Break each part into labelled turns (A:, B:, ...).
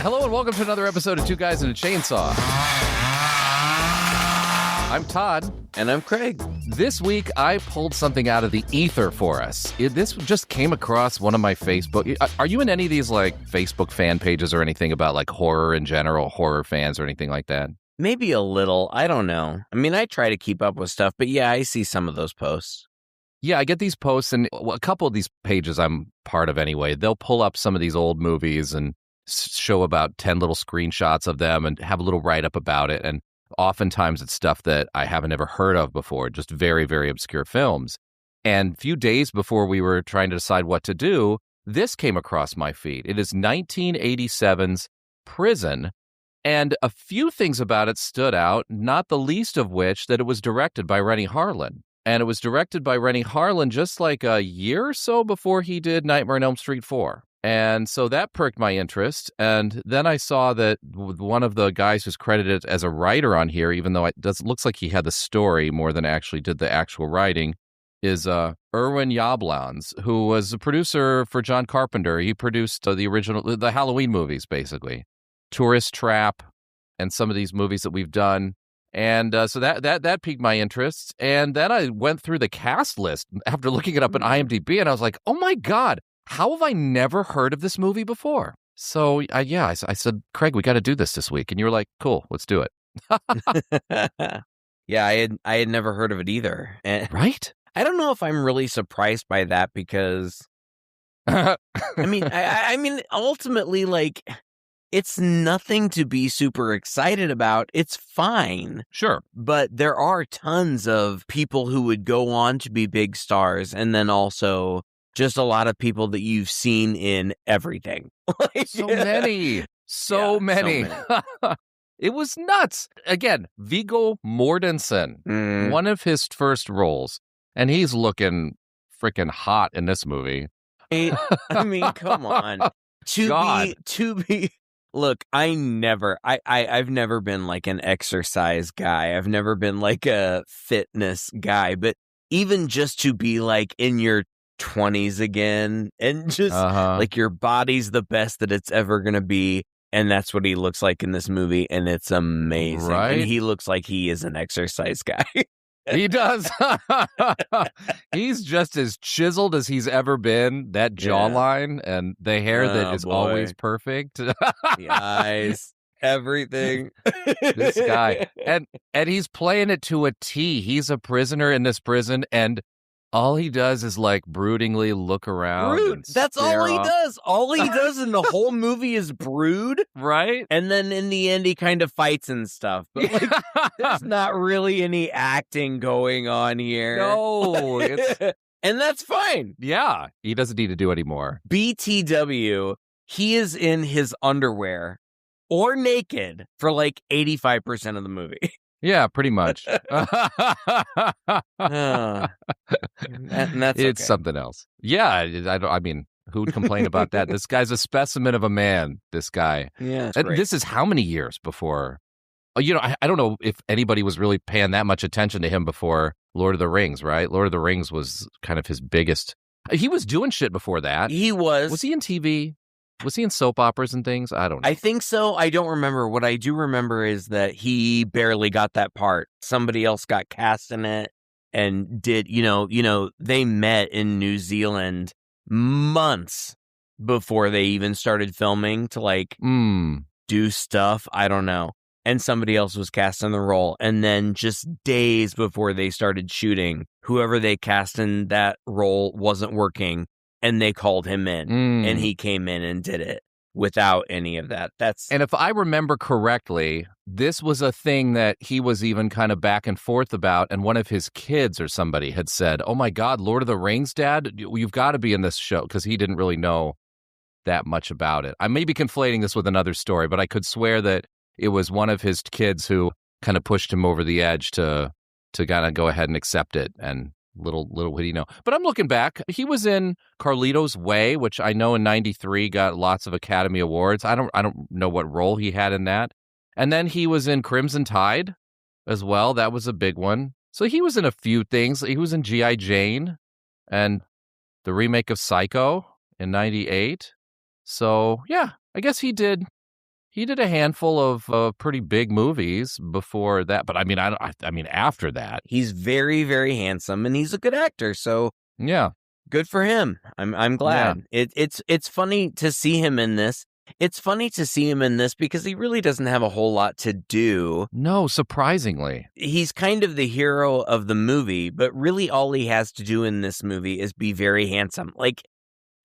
A: Hello and welcome to another episode of Two Guys and a Chainsaw. I'm Todd.
B: And I'm Craig.
A: This week, I pulled something out of the ether for us. This just came across one of my Facebook... Are you in any of these, like, Facebook fan pages or anything about, like, horror in general, horror fans or anything like that?
B: Maybe a little. I don't know. I mean, I try to keep up with stuff, but yeah, I see some of those posts.
A: Yeah, I get these posts, and a couple of these pages I'm part of anyway, they'll pull up some of these old movies and show about 10 little screenshots of them and have a little write-up about it, and oftentimes it's stuff that I haven't ever heard of before, just very, very obscure films. And a few days before we were trying to decide what to do, this came across my feed. It is 1987's Prison, and a few things about it stood out, not the least of which that it was directed by Renny Harlin. And it was directed by Renny Harlin just like a year or so before he did Nightmare on Elm Street 4. And so that perked my interest. And then I saw that one of the guys who's credited as a writer on here, even though it looks like he had the story more than actually did the actual writing, is Irwin Yablans, who was a producer for John Carpenter. He produced the Halloween movies, basically. Tourist Trap and some of these movies that we've done. And so that piqued my interest. And then I went through the cast list after looking it up on IMDb, and I was like, oh my God, how have I never heard of this movie before? So, I said, Craig, we got to do this week. And you were like, cool, let's do it.
B: Yeah, I had never heard of it either. And
A: right?
B: I don't know if I'm really surprised by that because, I mean, ultimately, like, it's nothing to be super excited about. It's fine.
A: Sure.
B: But there are tons of people who would go on to be big stars, and then also just a lot of people that you've seen in everything.
A: So many. So many. It was nuts. Again, Viggo Mortensen, one of his first roles, and he's looking freaking hot in this movie.
B: I mean, come on. To be Look, I've never been like an exercise guy. I've never been like a fitness guy, but even just to be like in your 20s again and just like your body's the best that it's ever going to be. And that's what he looks like in this movie. And it's amazing.
A: Right?
B: And he looks like he is an exercise guy.
A: He does. He's just as chiseled as he's ever been. That jawline and the hair that is always perfect.
B: The eyes, everything.
A: This guy. And he's playing it to a T. He's a prisoner in this prison, and all he does is like broodingly look around.
B: That's all he does. All he does in the whole movie is brood.
A: Right.
B: And then in the end, he kind of fights and stuff. But like, there's not really any acting going on here.
A: No.
B: And that's fine.
A: Yeah. He doesn't need to do any more.
B: BTW, he is in his underwear or naked for like 85% of the movie.
A: Yeah, pretty much.
B: And that's
A: It's
B: okay.
A: something else. Yeah, I mean, who would complain about that? This guy's a specimen of a man, this guy.
B: Yeah,
A: And this is how many years before? I don't know if anybody was really paying that much attention to him before Lord of the Rings, right? Lord of the Rings was kind of his biggest. He was doing shit before that.
B: He was.
A: Was he in TV? Was he in soap operas and things? I don't know.
B: I think so. I don't remember. What I do remember is that he barely got that part. Somebody else got cast in it and did, they met in New Zealand months before they even started filming to like do stuff. I don't know. And somebody else was cast in the role. And then just days before they started shooting, whoever they cast in that role wasn't working. And they called him in, and he came in and did it without any of that.
A: And if I remember correctly, this was a thing that he was even kind of back and forth about, and one of his kids or somebody had said, oh my God, Lord of the Rings, Dad, you've got to be in this show, because he didn't really know that much about it. I may be conflating this with another story, but I could swear that it was one of his kids who kind of pushed him over the edge to kind of go ahead and accept it, and little would he know. But I'm looking back. He was in Carlito's Way, which I know in '93 got lots of Academy Awards. I don't know what role he had in that. And then he was in Crimson Tide as well. That was a big one. So he was in a few things. He was in G.I. Jane and the remake of Psycho in '98. So yeah, I guess he did He did a handful of pretty big movies before that, but I mean, I mean, after that,
B: He's very, very handsome, and he's a good actor. So
A: yeah,
B: good for him. I'm glad. It's funny to see him in this. It's funny to see him in this because he really doesn't have a whole lot to do.
A: No, surprisingly.
B: He's kind of the hero of the movie, but really all he has to do in this movie is be very handsome. Like,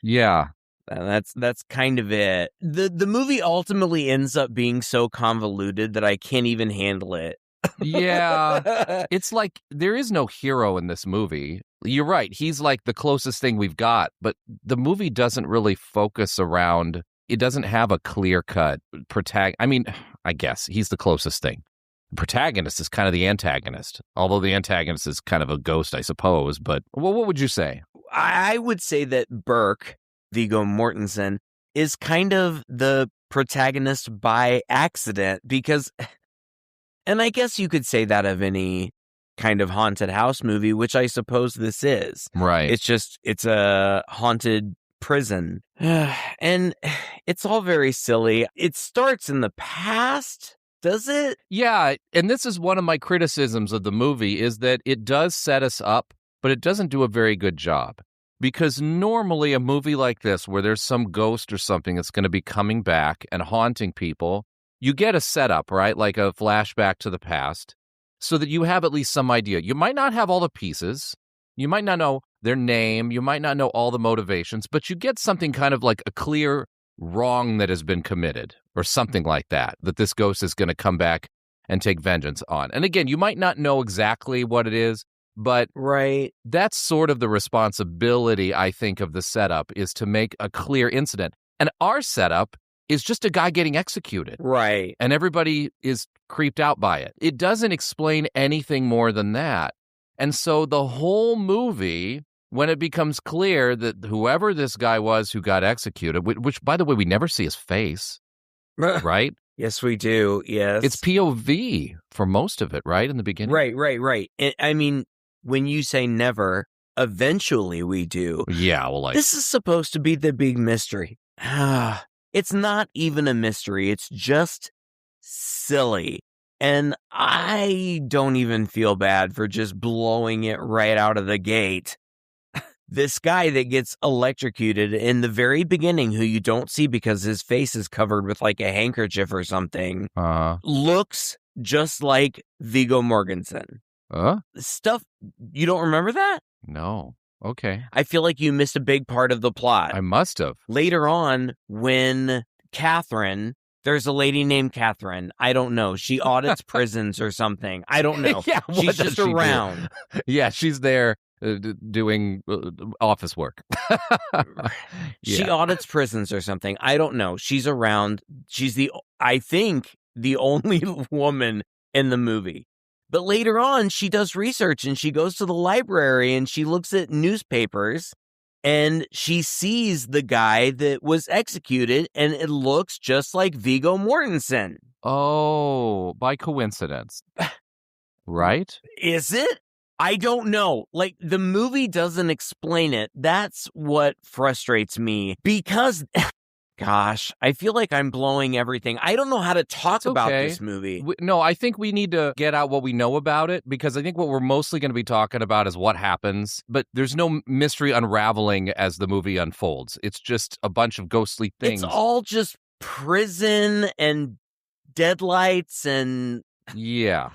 A: yeah.
B: That's kind of it. The movie ultimately ends up being so convoluted that I can't even handle it.
A: Yeah. It's like there is no hero in this movie. You're right. He's like the closest thing we've got, but the movie doesn't really focus around, it doesn't have a clear-cut I mean, I guess he's the closest thing. The protagonist is kind of the antagonist, although the antagonist is kind of a ghost, I suppose. But what would you say?
B: I would say that Burke, Viggo Mortensen, is kind of the protagonist by accident because, and I guess you could say that of any kind of haunted house movie, which I suppose this is.
A: Right.
B: It's a haunted prison. And it's all very silly. It starts in the past, does it?
A: Yeah, and this is one of my criticisms of the movie is that it does set us up, but it doesn't do a very good job. Because normally a movie like this, where there's some ghost or something that's going to be coming back and haunting people, you get a setup, right? Like a flashback to the past, so that you have at least some idea. You might not have all the pieces. You might not know their name. You might not know all the motivations, but you get something kind of like a clear wrong that has been committed or something like that this ghost is going to come back and take vengeance on. And again, you might not know exactly what it is, but
B: right,
A: that's sort of the responsibility, I think, of the setup is to make a clear incident. And our setup is just a guy getting executed.
B: Right.
A: And everybody is creeped out by it. It doesn't explain anything more than that. And so the whole movie, when it becomes clear that whoever this guy was who got executed, which, by the way, we never see his face, right?
B: Yes, we do. Yes.
A: It's POV for most of it, right? In the beginning?
B: Right. I mean, when you say never, eventually we do.
A: Yeah, well, like...
B: This is supposed to be the big mystery. It's not even a mystery. It's just silly. And I don't even feel bad for just blowing it right out of the gate. This guy that gets electrocuted in the very beginning, who you don't see because his face is covered with like a handkerchief or something, looks just like Viggo Mortensen. Stuff, you don't remember that?
A: No. Okay.
B: I feel like you missed a big part of the plot.
A: I must have.
B: Later on, when Catherine, there's a lady named Catherine. I don't know. She audits prisons or something. I don't know.
A: Yeah,
B: she's just around.
A: Yeah, she's there doing office work.
B: She audits prisons or something. I don't know. She's around. She's I think, the only woman in the movie. But later on, she does research and she goes to the library and she looks at newspapers and she sees the guy that was executed and it looks just like Viggo Mortensen.
A: Oh, by coincidence. Right?
B: Is it? I don't know. Like, the movie doesn't explain it. That's what frustrates me because... Gosh, I feel like I'm blowing everything. I don't know how to talk about this movie.
A: No, I think we need to get out what we know about it, because I think what we're mostly going to be talking about is what happens, but there's no mystery unraveling as the movie unfolds. It's just a bunch of ghostly things.
B: It's all just prison and deadlights and...
A: Yeah.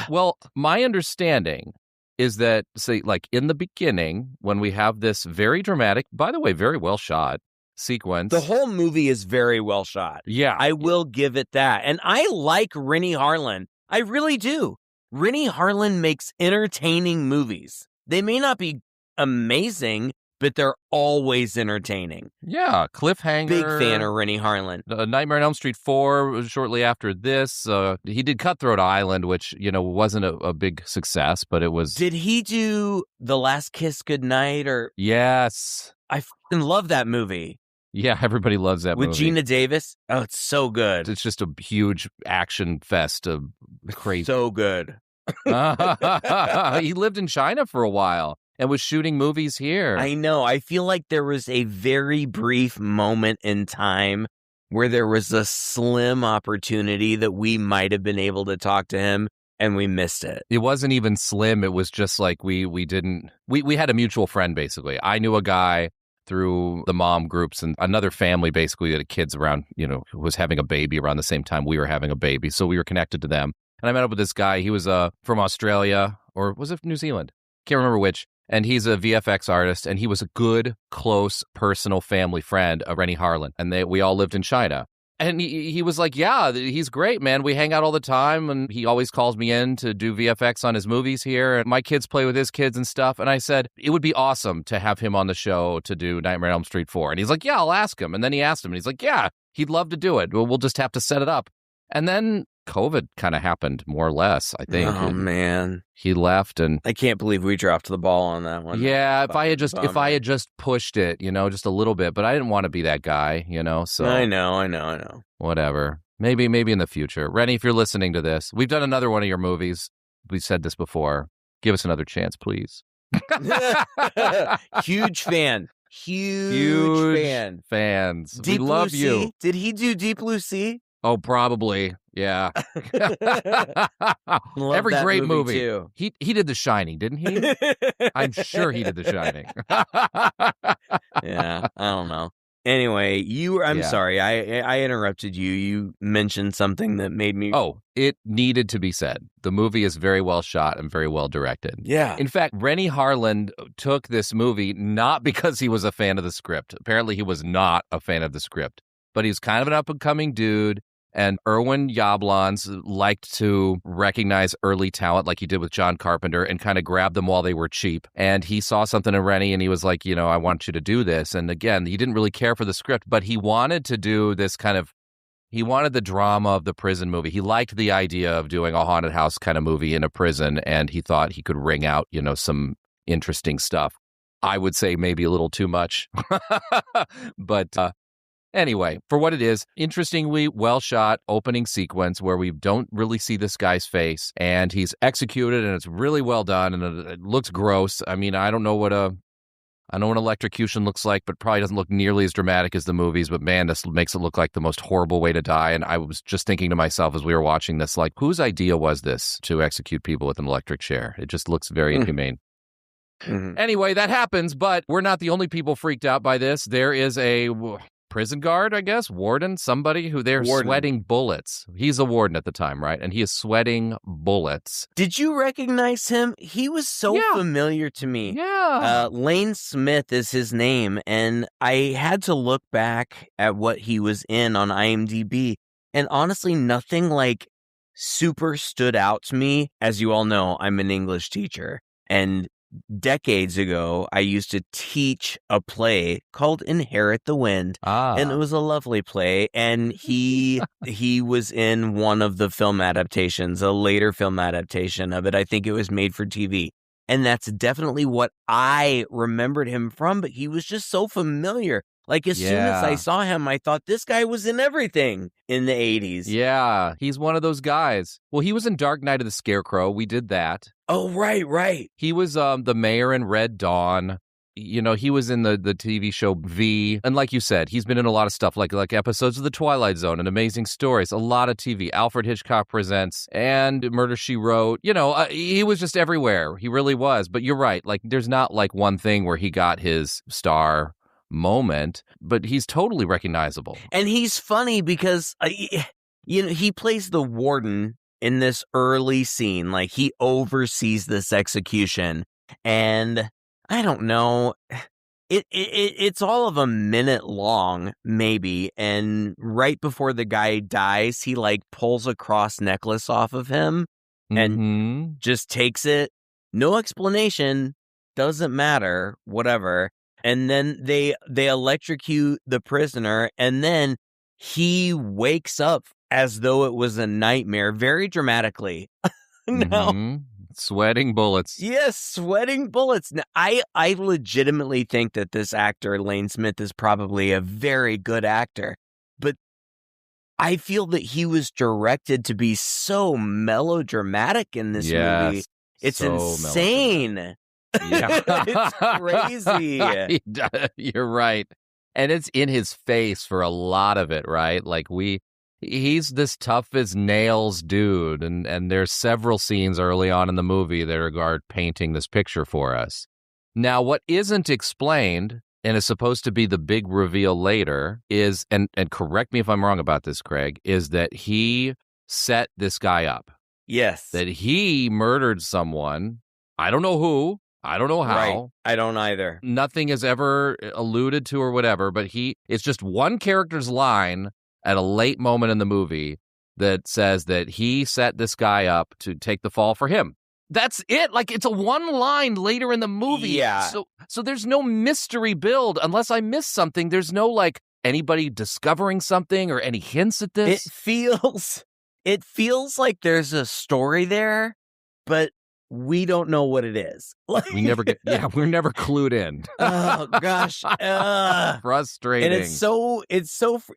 A: Well, my understanding is that, say, like in the beginning, when we have this very dramatic, by the way, very well shot sequence.
B: The whole movie is very well shot.
A: Yeah.
B: I will give it that. And I like Renny Harlin. I really do. Renny Harlin makes entertaining movies. They may not be amazing, but they're always entertaining.
A: Yeah, Cliffhanger.
B: Big fan of Renny Harlin.
A: Nightmare on Elm Street 4, shortly after this. He did Cutthroat Island, which, wasn't a big success, but it was...
B: Did he do The Last Kiss Goodnight?
A: Yes.
B: I fucking love that movie.
A: Yeah, everybody loves that movie.
B: With Gina Davis. Oh, it's so good.
A: It's just a huge action fest of crazy.
B: So good.
A: He lived in China for a while and was shooting movies here.
B: I know. I feel like there was a very brief moment in time where there was a slim opportunity that we might have been able to talk to him and we missed it.
A: It wasn't even slim. It was just like we had a mutual friend, basically. I knew a guy through the mom groups and another family, basically, that had kids around, who was having a baby around the same time we were having a baby. So we were connected to them. And I met up with this guy. He was from Australia, or was it New Zealand? Can't remember which. And he's a VFX artist, and he was a good, close, personal family friend of Renny Harlin. And we all lived in China. And he was like, yeah, he's great, man. We hang out all the time, and he always calls me in to do VFX on his movies here. And my kids play with his kids and stuff. And I said, it would be awesome to have him on the show to do Nightmare on Elm Street 4. And he's like, yeah, I'll ask him. And then he asked him, and he's like, yeah, he'd love to do it. We'll just have to set it up. And then COVID kind of happened, more or less, I think.
B: Oh, man.
A: He left, and
B: I can't believe we dropped the ball on that one.
A: Yeah, if I had just pushed it, just a little bit, but I didn't want to be that guy, so
B: I know.
A: Whatever. Maybe in the future. Renny, if you're listening to this, we've done another one of your movies. We've said this before. Give us another chance, please.
B: Huge fan. Huge fan.
A: Fans.
B: Deep
A: we love
B: Blue
A: you.
B: Sea? Did he do Deep Blue Sea?
A: Oh, probably. Yeah.
B: Love
A: Every
B: that
A: great movie.
B: Too.
A: He did The Shining, didn't he? I'm sure he did The Shining.
B: Yeah, I don't know. Anyway, I'm sorry. I interrupted you. You mentioned something that made me...
A: Oh, it needed to be said. The movie is very well shot and very well directed.
B: Yeah.
A: In fact, Renny Harlin took this movie not because he was a fan of the script. Apparently, he was not a fan of the script. But he's kind of an up-and-coming dude. And Irwin Yablans liked to recognize early talent like he did with John Carpenter and kind of grab them while they were cheap. And he saw something in Renny and he was like, I want you to do this. And again, he didn't really care for the script, but he wanted to do this he wanted the drama of the prison movie. He liked the idea of doing a haunted house kind of movie in a prison, and he thought he could wring out, some interesting stuff. I would say maybe a little too much. But anyway, for what it is, interestingly well shot opening sequence where we don't really see this guy's face, and he's executed, and it's really well done, and it looks gross. I mean, I don't know what electrocution looks like, but probably doesn't look nearly as dramatic as the movies. But man, this makes it look like the most horrible way to die. And I was just thinking to myself as we were watching this, like, whose idea was this to execute people with an electric chair? It just looks very inhumane. Mm-hmm. Anyway, that happens, but we're not the only people freaked out by this. There is a prison guard, I guess, warden, somebody who they're sweating bullets. He's a warden at the time, right? And he is sweating bullets.
B: Did you recognize him? He was so familiar to me.
A: Yeah.
B: Lane Smith is his name, and I had to look back at what he was in on IMDb, and honestly, nothing like super stood out to me. As you all know, I'm an English teacher, and decades ago, I used to teach a play called Inherit the Wind, and it was a lovely play, and he was in one of the film adaptations, a later film adaptation of it. I think it was made for TV, and that's definitely what I remembered him from, but he was just so familiar. Like, as soon as I saw him, I thought this guy was in everything in the 80s.
A: Yeah, he's one of those guys. Well, he was in Dark Knight of the Scarecrow. We did that.
B: Oh, right.
A: He was the mayor in Red Dawn. He was in the TV show V. And like you said, he's been in a lot of stuff, like episodes of The Twilight Zone and Amazing Stories, a lot of TV. Alfred Hitchcock Presents and Murder, She Wrote. He was just everywhere. He really was. But you're right. Like, there's not like one thing where he got his star moment, but he's totally recognizable.
B: And he's funny because, he plays the warden in this early scene. Like, he oversees this execution. And I don't know, it's all of a minute long, maybe. And right before the guy dies, he like pulls a cross necklace off of him and just takes it. No explanation. Doesn't matter. Whatever. And then they electrocute the prisoner, and then he wakes up as though it was a nightmare, very dramatically. Now,
A: sweating bullets.
B: Yes, sweating bullets. Now, I legitimately think that this actor, Lane Smith, is probably a very good actor, but I feel that he was directed to be so melodramatic in this movie. It's so insane.
A: Yeah.
B: It's crazy.
A: You're right. And it's in his face for a lot of it, right? Like he's this tough as nails dude, and there's several scenes early on in the movie that are painting this picture for us. Now, what isn't explained and is supposed to be the big reveal later is, and correct me if I'm wrong about this, Craig, is that he set this guy up.
B: Yes.
A: That he murdered someone. I don't know who. I don't know how.
B: Right. I don't either.
A: Nothing is ever alluded to or whatever, but it's just one character's line at a late moment in the movie that says that he set this guy up to take the fall for him. That's it. Like, it's a one line later in the movie.
B: Yeah.
A: So there's no mystery build unless I miss something. There's no, like, anybody discovering something or any hints at this.
B: It feels like there's a story there, but we don't know what it is.
A: We're never clued in.
B: Oh gosh.
A: Frustrating.
B: And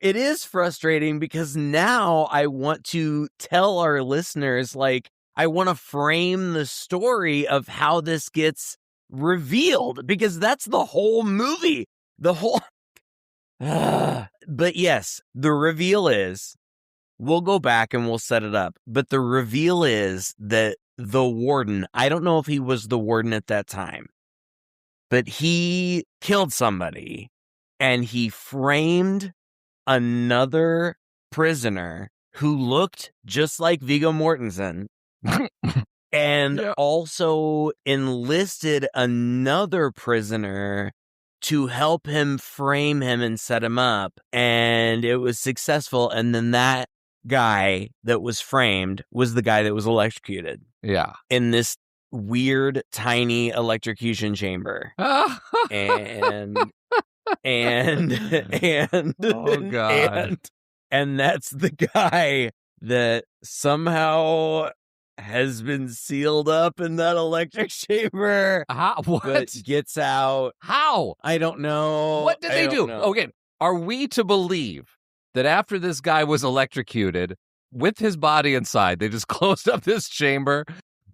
B: it is frustrating because now I want to tell our listeners, like, I want to frame the story of how this gets revealed, because that's the whole movie. But yes, the reveal is, we'll go back and we'll set it up, but the reveal is that the warden, I don't know if he was the warden at that time, but he killed somebody and he framed another prisoner who looked just like Viggo Mortensen. And also enlisted another prisoner to help him frame him and set him up. And it was successful. And then that guy that was framed was the guy that was electrocuted.
A: Yeah.
B: In this weird, tiny electrocution chamber. and
A: oh God.
B: And that's the guy that somehow has been sealed up in that electric chamber.
A: What?
B: But gets out.
A: How?
B: I don't know.
A: What did they do? Okay, are we to believe that after this guy was electrocuted, with his body inside, they just closed up this chamber,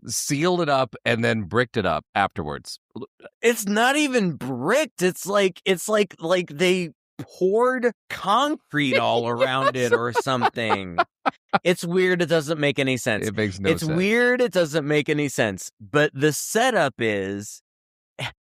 A: sealed it up, and then bricked it up afterwards?
B: It's not even bricked. It's like they poured concrete all around it or something. It's weird. It doesn't make any sense.
A: It makes no sense.
B: It's weird. It doesn't make any sense. But the setup is,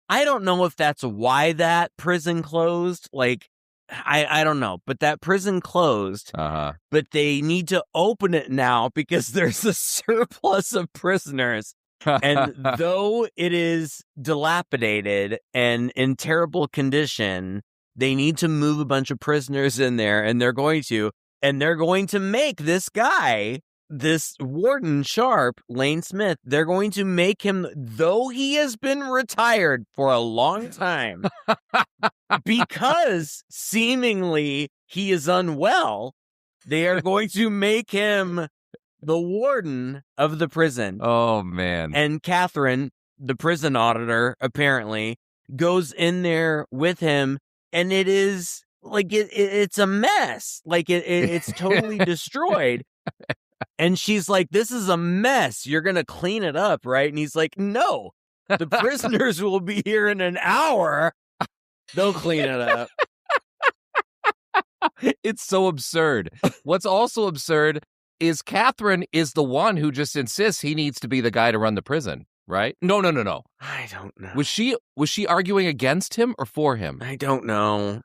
B: I don't know if that's why that prison closed. Like, I don't know. But that prison closed. But they need to open it now because there's a surplus of prisoners. And though it is dilapidated and in terrible condition, they need to move a bunch of prisoners in there, and they're going to make this guy, this Warden Sharp, Lane Smith, they're going to make him, though he has been retired for a long time, because seemingly he is unwell, they are going to make him the warden of the prison.
A: Oh, man.
B: And Catherine, the prison auditor, apparently, goes in there with him, and it is like it's a mess. Like it's totally destroyed. And she's like, "This is a mess. You're gonna clean it up, right?" And he's like, "No, the prisoners will be here in an hour. They'll clean it up."
A: It's so absurd. What's also absurd is Catherine is the one who just insists he needs to be the guy to run the prison, right? No.
B: I don't know.
A: Was she arguing against him or for him?
B: I don't know.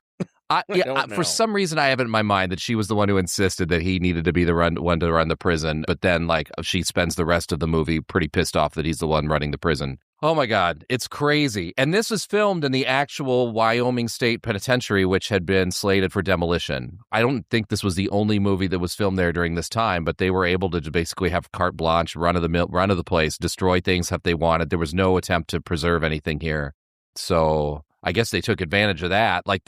A: For some reason, I have it in my mind that she was the one who insisted that he needed to be the one to run the prison. But then, like, she spends the rest of the movie pretty pissed off that he's the one running the prison. Oh, my God. It's crazy. And this was filmed in the actual Wyoming State Penitentiary, which had been slated for demolition. I don't think this was the only movie that was filmed there during this time, but they were able to basically have carte blanche, run of the place, destroy things if they wanted. There was no attempt to preserve anything here. So I guess they took advantage of that. Like,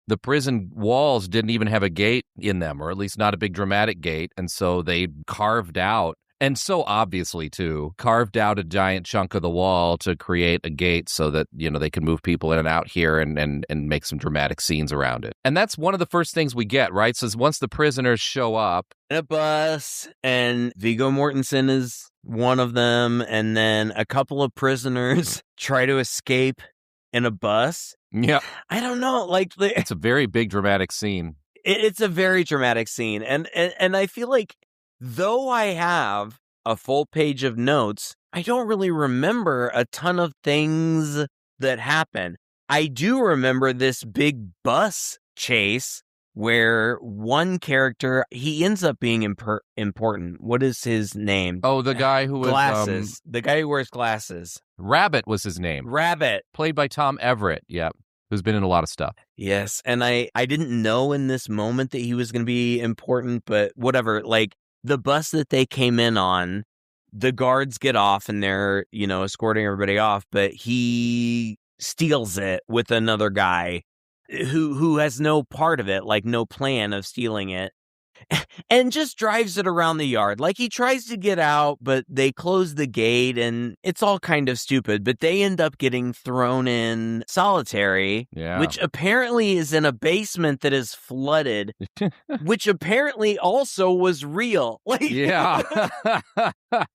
A: the prison walls didn't even have a gate in them, or at least not a big dramatic gate. And so they carved out, and so obviously too, carved out a giant chunk of the wall to create a gate so that, you know, they could move people in and out here and make some dramatic scenes around it. And that's one of the first things we get, right? So once the prisoners show up
B: in a bus, and Viggo Mortensen is one of them, and then a couple of prisoners try to escape in a bus.
A: Yeah.
B: I don't know. Like,
A: it's a very big dramatic scene.
B: It's a very dramatic scene. And I feel like though I have a full page of notes, I don't really remember a ton of things that happen. I do remember this big bus chase where one character, he ends up being important. What is his name?
A: Oh, the guy who was...
B: Glasses. The guy who wears glasses.
A: Rabbit was his name.
B: Rabbit.
A: Played by Tom Everett, yeah, who's been in a lot of stuff.
B: Yes, and I didn't know in this moment that he was going to be important, but whatever. Like, the bus that they came in on, the guards get off and they're, escorting everybody off, but he steals it with another guy who has no part of it, like no plan of stealing it, and just drives it around the yard. Like, he tries to get out, but they close the gate and it's all kind of stupid, but they end up getting thrown in solitary, which apparently is in a basement that is flooded, which apparently also was real. Like,
A: yeah.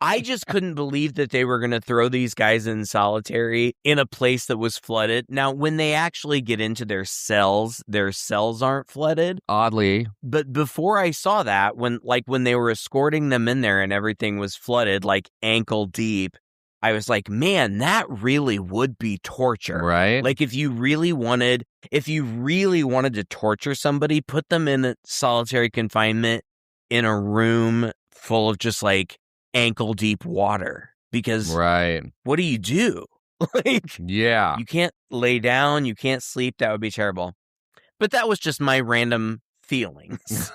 B: I just couldn't believe that they were going to throw these guys in solitary in a place that was flooded. Now, when they actually get into their cells aren't flooded.
A: Oddly.
B: But before I saw that, when they were escorting them in there and everything was flooded, like ankle deep, I was like, man, that really would be torture.
A: Right.
B: Like, if you really wanted to torture somebody, put them in solitary confinement in a room full of just like ankle deep water, because what do you do? Like, you can't lay down, you can't sleep. That would be terrible. But that was just my random feelings.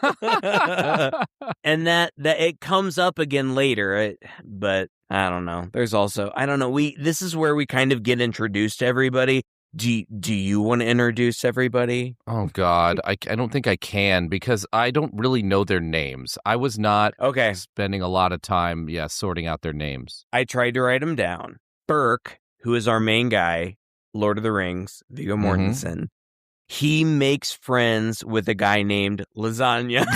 B: And that it comes up again later, but I don't know. There's also, I don't know, this is where we kind of get introduced to everybody. Do you want to introduce everybody?
A: Oh, God. I don't think I can, because I don't really know their names. I was not spending a lot of time, sorting out their names.
B: I tried to write them down. Burke, who is our main guy, Lord of the Rings, Viggo Mortensen, he makes friends with a guy named Lasagna.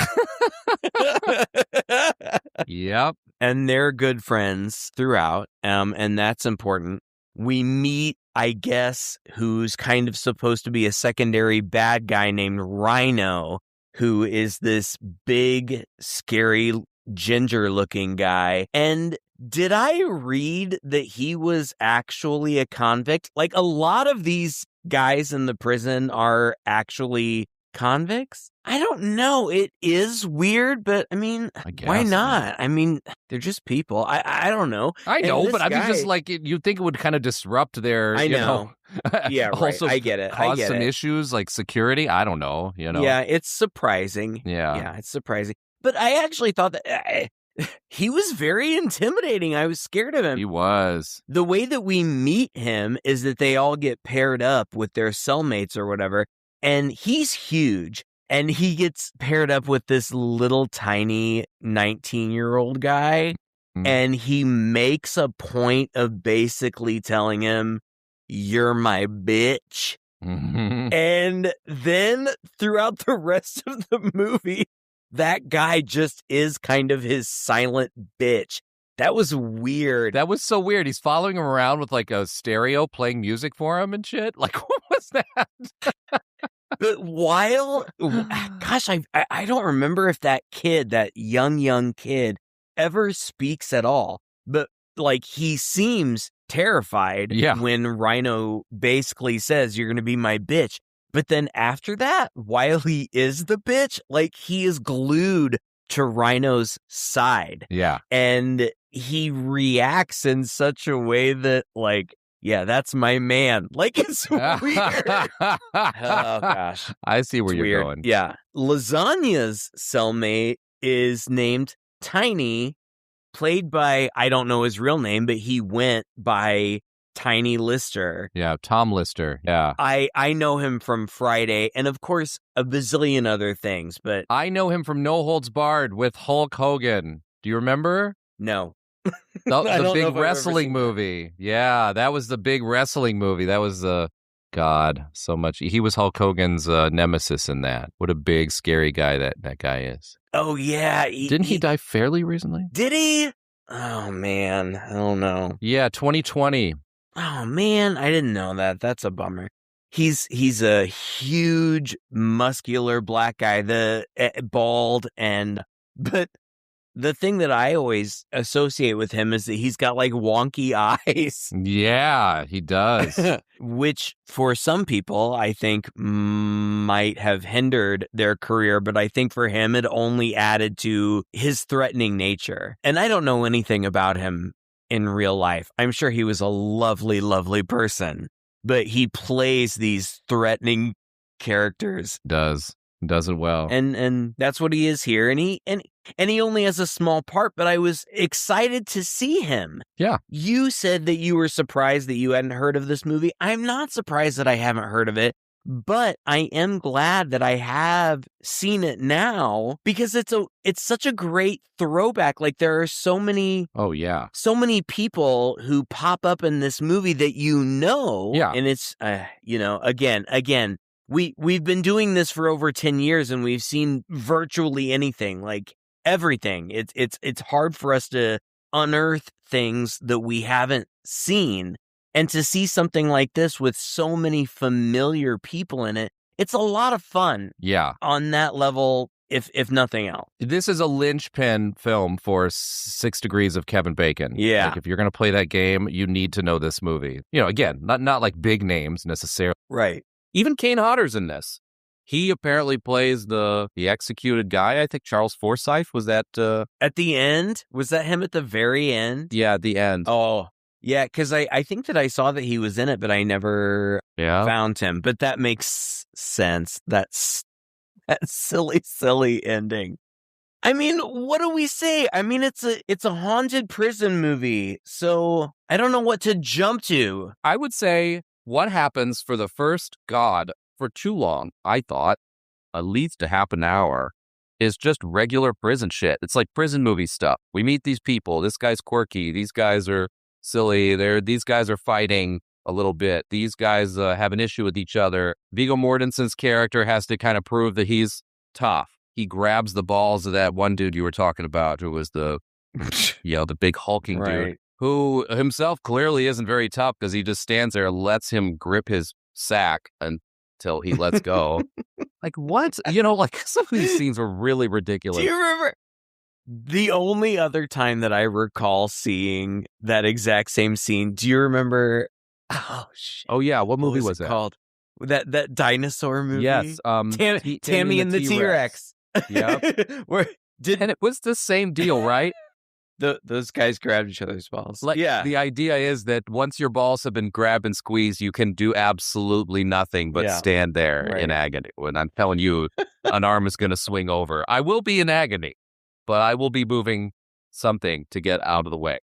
A: Yep.
B: And they're good friends throughout, and that's important. We meet, I guess, who's kind of supposed to be a secondary bad guy named Rhino, who is this big, scary, ginger-looking guy. And did I read that he was actually a convict? Like, a lot of these guys in the prison are actually convicts? I don't know. It is weird, but I mean, why not? I mean, they're just people. I don't know.
A: I know, but I mean, just like, you'd think it would kind of disrupt their,
B: I know. Yeah, right.
A: Also
B: I get it.
A: Cause some issues like security. I don't know,
B: Yeah, it's surprising. Yeah, it's surprising. But I actually thought that he was very intimidating. I was scared of him.
A: He was.
B: The way that we meet him is that they all get paired up with their cellmates or whatever. And he's huge, and he gets paired up with this little tiny 19-year-old guy, and he makes a point of basically telling him, "You're my bitch." And then throughout the rest of the movie, that guy just is kind of his silent bitch. That was weird.
A: That was so weird. He's following him around with like a stereo playing music for him and shit. Like, what was that?
B: But gosh, I don't remember if that kid, that young kid, ever speaks at all. But like, he seems terrified when Rhino basically says, "You're going to be my bitch." But then after that, while he is the bitch, like, he is glued to Rhino's side.
A: Yeah.
B: And he reacts in such a way that, like, yeah, that's my man. Like, it's weird. Oh, gosh.
A: I see where you're going.
B: Yeah. Lasagna's cellmate is named Tiny, played by, I don't know his real name, but he went by Tiny Lister.
A: Yeah, Tom Lister. Yeah.
B: I know him from Friday, and of course, a bazillion other things, but
A: I know him from No Holds Barred with Hulk Hogan. Do you remember?
B: No.
A: The big wrestling movie. Yeah, that was the big wrestling movie. That was God, so much. He was Hulk Hogan's nemesis in that. What a big, scary guy that guy is.
B: Oh, yeah.
A: Didn't he die fairly recently?
B: Did he? Oh, man. I don't know.
A: Yeah, 2020.
B: Oh man, I didn't know that. That's a bummer. He's a huge, muscular black guy, bald, but the thing that I always associate with him is that he's got like wonky eyes.
A: Yeah, he does.
B: Which for some people, I think might have hindered their career. But I think for him, it only added to his threatening nature. And I don't know anything about him in real life. I'm sure he was a lovely, lovely person. But he plays these threatening characters.
A: Does it well.
B: And that's what he is here. And he only has a small part, but I was excited to see him.
A: Yeah.
B: You said that you were surprised that you hadn't heard of this movie. I'm not surprised that I haven't heard of it, but I am glad that I have seen it now because it's such a great throwback. Like there are so many people who pop up in this movie that
A: Yeah.
B: and it's again we've been doing this for over 10 years and we've seen virtually anything, like everything. It's hard for us to unearth things that we haven't seen. And to see something like this with so many familiar people in it, it's a lot of fun.
A: Yeah.
B: On that level, if nothing else.
A: This is a linchpin film for 6 Degrees of Kevin Bacon.
B: Yeah.
A: Like if you're going to play that game, you need to know this movie. You know, again, not like big names necessarily.
B: Right.
A: Even Kane Hodder's in this. He apparently plays the executed guy. I think Charles Forsyth was that.
B: At the end? Was that him at the very end?
A: Yeah, at the end.
B: Oh, yeah, because I think that I saw that he was in it, but I never found him. But that makes sense. That's that silly ending. I mean, what do we say? I mean, it's a haunted prison movie, so I don't know what to jump to.
A: I would say what happens for the first for too long, I thought, at least a half an hour, is just regular prison shit. It's like prison movie stuff. We meet these people. This guy's quirky. These guys are silly. These guys are fighting a little bit. These guys have an issue with each other. Viggo Mortensen's character has to kind of prove that he's tough. He grabs the balls of that one dude you were talking about, who was the big hulking dude, who himself clearly isn't very tough because he just stands there and lets him grip his sack until he lets go. Like, what? Like some of these scenes were really ridiculous.
B: Do you remember? The only other time that I recall seeing that exact same scene, do you remember? Oh, shit.
A: Oh, yeah. What movie was that?
B: Called? That dinosaur movie?
A: Yes.
B: Tammy and the T-Rex.
A: Yeah. And it was the same deal, right?
B: Those guys grabbed each other's balls.
A: The idea is that once your balls have been grabbed and squeezed, you can do absolutely nothing but stand there in agony. When I'm telling you, an arm is going to swing over. I will be in agony, but I will be moving something to get out of the way.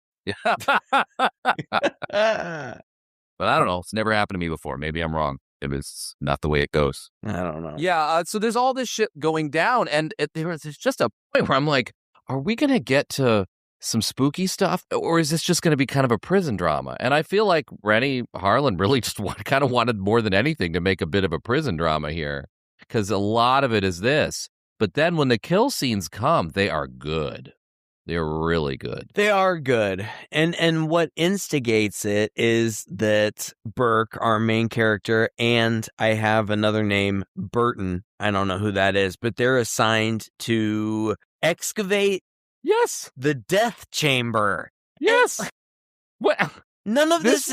A: But I don't know. It's never happened to me before. Maybe I'm wrong. It was not the way it goes.
B: I don't know.
A: Yeah. So there's all this shit going down. And there's just a point where I'm like, are we going to get to some spooky stuff? Or is this just going to be kind of a prison drama? And I feel like Renny Harlin really just kind of wanted more than anything to make a bit of a prison drama here. Because a lot of it is this. But then when the kill scenes come, they are good. They're really good.
B: They are good. And what instigates it is that Burke, our main character, and I have another name, Burton. I don't know who that is, but they're assigned to excavate the death chamber.
A: Yes. Well,
B: none of this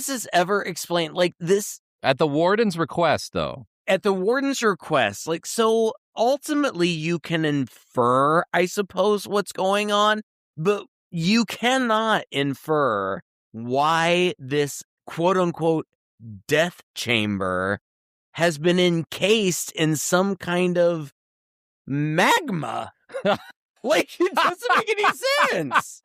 B: is ever explained. Like this
A: at the warden's request, though.
B: At the warden's request, like, so ultimately you can infer, I suppose, what's going on, but you cannot infer why this quote-unquote death chamber has been encased in some kind of magma. Like, it doesn't make any sense.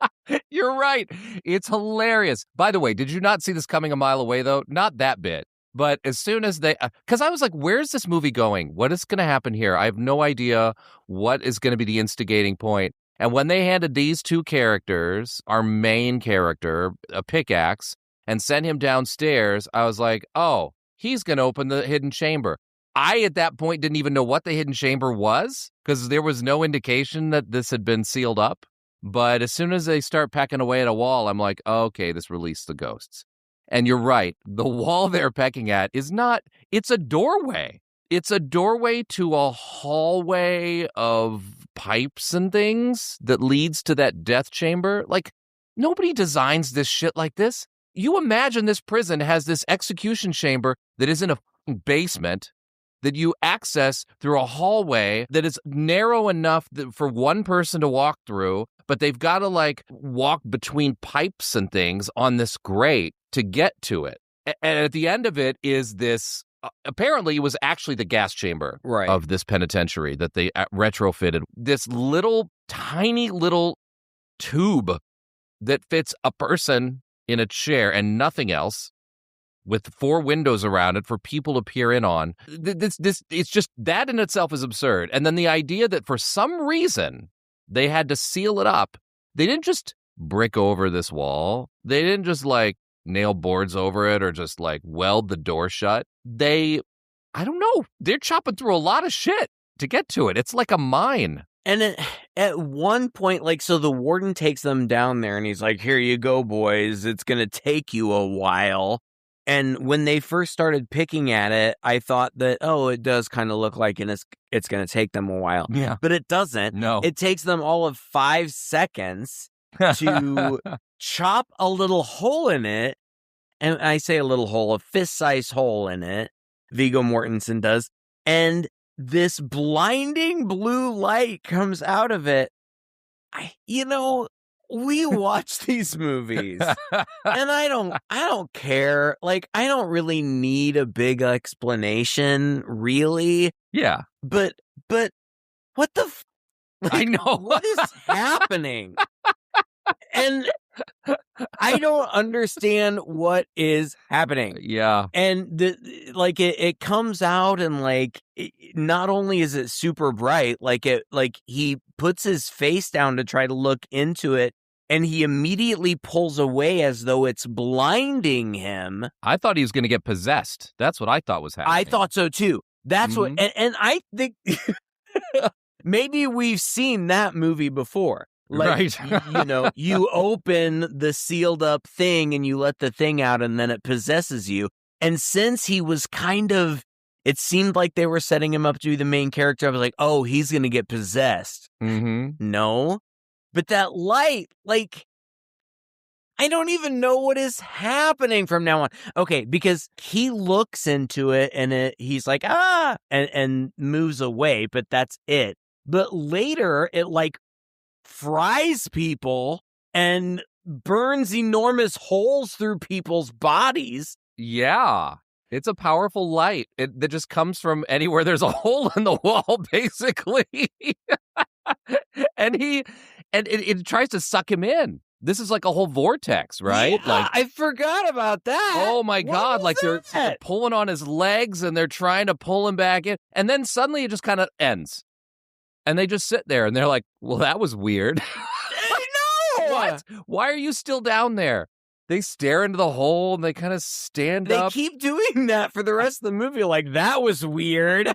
A: You're right. It's hilarious. By the way, did you not see this coming a mile away, though? Not that bit. But as soon as because I was like, where's this movie going? What is going to happen here? I have no idea what is going to be the instigating point. And when they handed these two characters, our main character, a pickaxe, and sent him downstairs, I was like, oh, he's going to open the hidden chamber. I, at that point, didn't even know what the hidden chamber was because there was no indication that this had been sealed up. But as soon as they start pecking away at a wall, I'm like, oh, okay, this released the ghosts. And you're right. The wall they're pecking at is not, it's a doorway. It's a doorway to a hallway of pipes and things that leads to that death chamber. Like, nobody designs this shit like this. You imagine this prison has this execution chamber that is in a basement that you access through a hallway that is narrow enough for one person to walk through, but they've got to like walk between pipes and things on this grate to get to it. And at the end of it is this, apparently it was actually the gas chamber of this penitentiary that they retrofitted. This little, tiny little tube that fits a person in a chair and nothing else, with 4 windows around it for people to peer in on. It's just, that in itself is absurd. And then the idea that for some reason they had to seal it up. They didn't just brick over this wall. They didn't just like nail boards over it or just like weld the door shut. I don't know. They're chopping through a lot of shit to get to it. It's like a mine.
B: And at one point, like, so the warden takes them down there and he's like, here you go, boys. It's going to take you a while. And when they first started picking at it, I thought that, oh, it does kind of look like it's going to take them a while.
A: Yeah.
B: But it doesn't.
A: No.
B: It takes them all of 5 seconds to chop a little hole in it. And I say a little hole, a fist-sized hole in it. Viggo Mortensen does. And this blinding blue light comes out of it. We watch these movies and I don't care. Like, I don't really need a big explanation, really.
A: Yeah.
B: But what the
A: I know.
B: What is happening? And I don't understand what is happening.
A: Yeah.
B: And it comes out and not only is it super bright, he puts his face down to try to look into it and he immediately pulls away as though it's blinding him.
A: I thought he was going to get possessed. That's what I thought was happening.
B: I thought so too. That's what, and I think maybe we've seen that movie before.
A: Right.
B: You open the sealed up thing and you let the thing out and then it possesses you. And since he was it seemed like they were setting him up to be the main character. I was like, oh, he's going to get possessed.
A: Mm-hmm.
B: No. But that light, I don't even know what is happening from now on. Okay, because he looks into it and he's like, and moves away, but that's it. But later, it fries people and burns enormous holes through people's bodies.
A: Yeah. It's a powerful light that just comes from anywhere there's a hole in the wall, basically. and it tries to suck him in. This is like a whole vortex, right?
B: Yeah, I forgot about that.
A: Oh my God. They're pulling on his legs and they're trying to pull him back in. And then suddenly it just kind of ends. And they just sit there and they're like, well, that was weird.
B: No!
A: What? Why are you still down there? They stare into the hole and they kind of stand up.
B: They keep doing that for the rest of the movie. That was weird.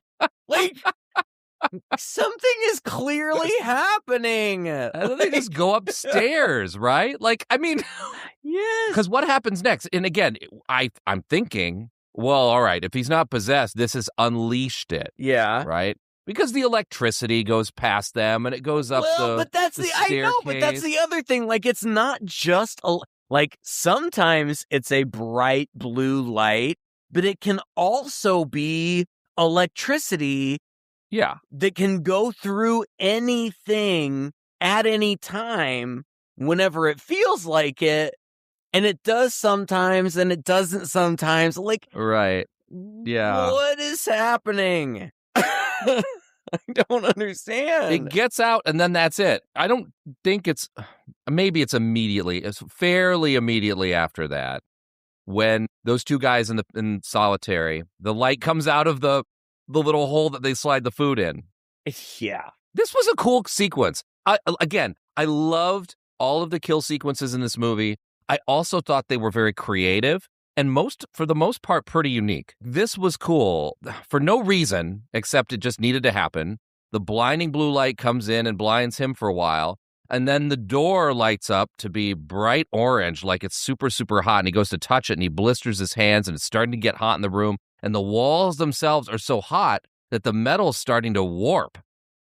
B: Something is clearly happening.
A: And then they just go upstairs, right?
B: Yes.
A: Because what happens next? And again, I'm thinking, well, all right, if he's not possessed, this has unleashed it.
B: Yeah.
A: Right? Because the electricity goes past them and it goes up
B: but that's the
A: staircase.
B: I know, but that's the other thing. It's not just sometimes it's a bright blue light, but it can also be electricity.
A: Yeah.
B: That can go through anything at any time whenever it feels like it. And it does sometimes and it doesn't sometimes.
A: Right. Yeah.
B: What is happening? I don't understand.
A: It gets out and then that's it. I don't think maybe it's immediately. It's fairly immediately after that when those 2 guys in solitary, the light comes out of the little hole that they slide the food in.
B: Yeah.
A: This was a cool sequence. I loved all of the kill sequences in this movie. I also thought they were very creative and for the most part, pretty unique. This was cool for no reason except it just needed to happen. The blinding blue light comes in and blinds him for a while. And then the door lights up to be bright orange, like it's super, super hot. And he goes to touch it and he blisters his hands and it's starting to get hot in the room. And the walls themselves are so hot that the metal's starting to warp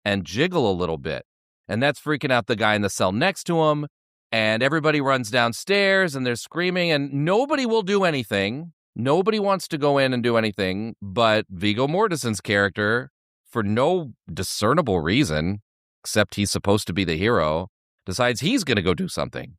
A: and jiggle a little bit. And that's freaking out the guy in the cell next to him. And everybody runs downstairs and they're screaming and nobody will do anything. Nobody wants to go in and do anything. But Viggo Mortensen's character, for no discernible reason, except he's supposed to be the hero, decides he's going to go do something.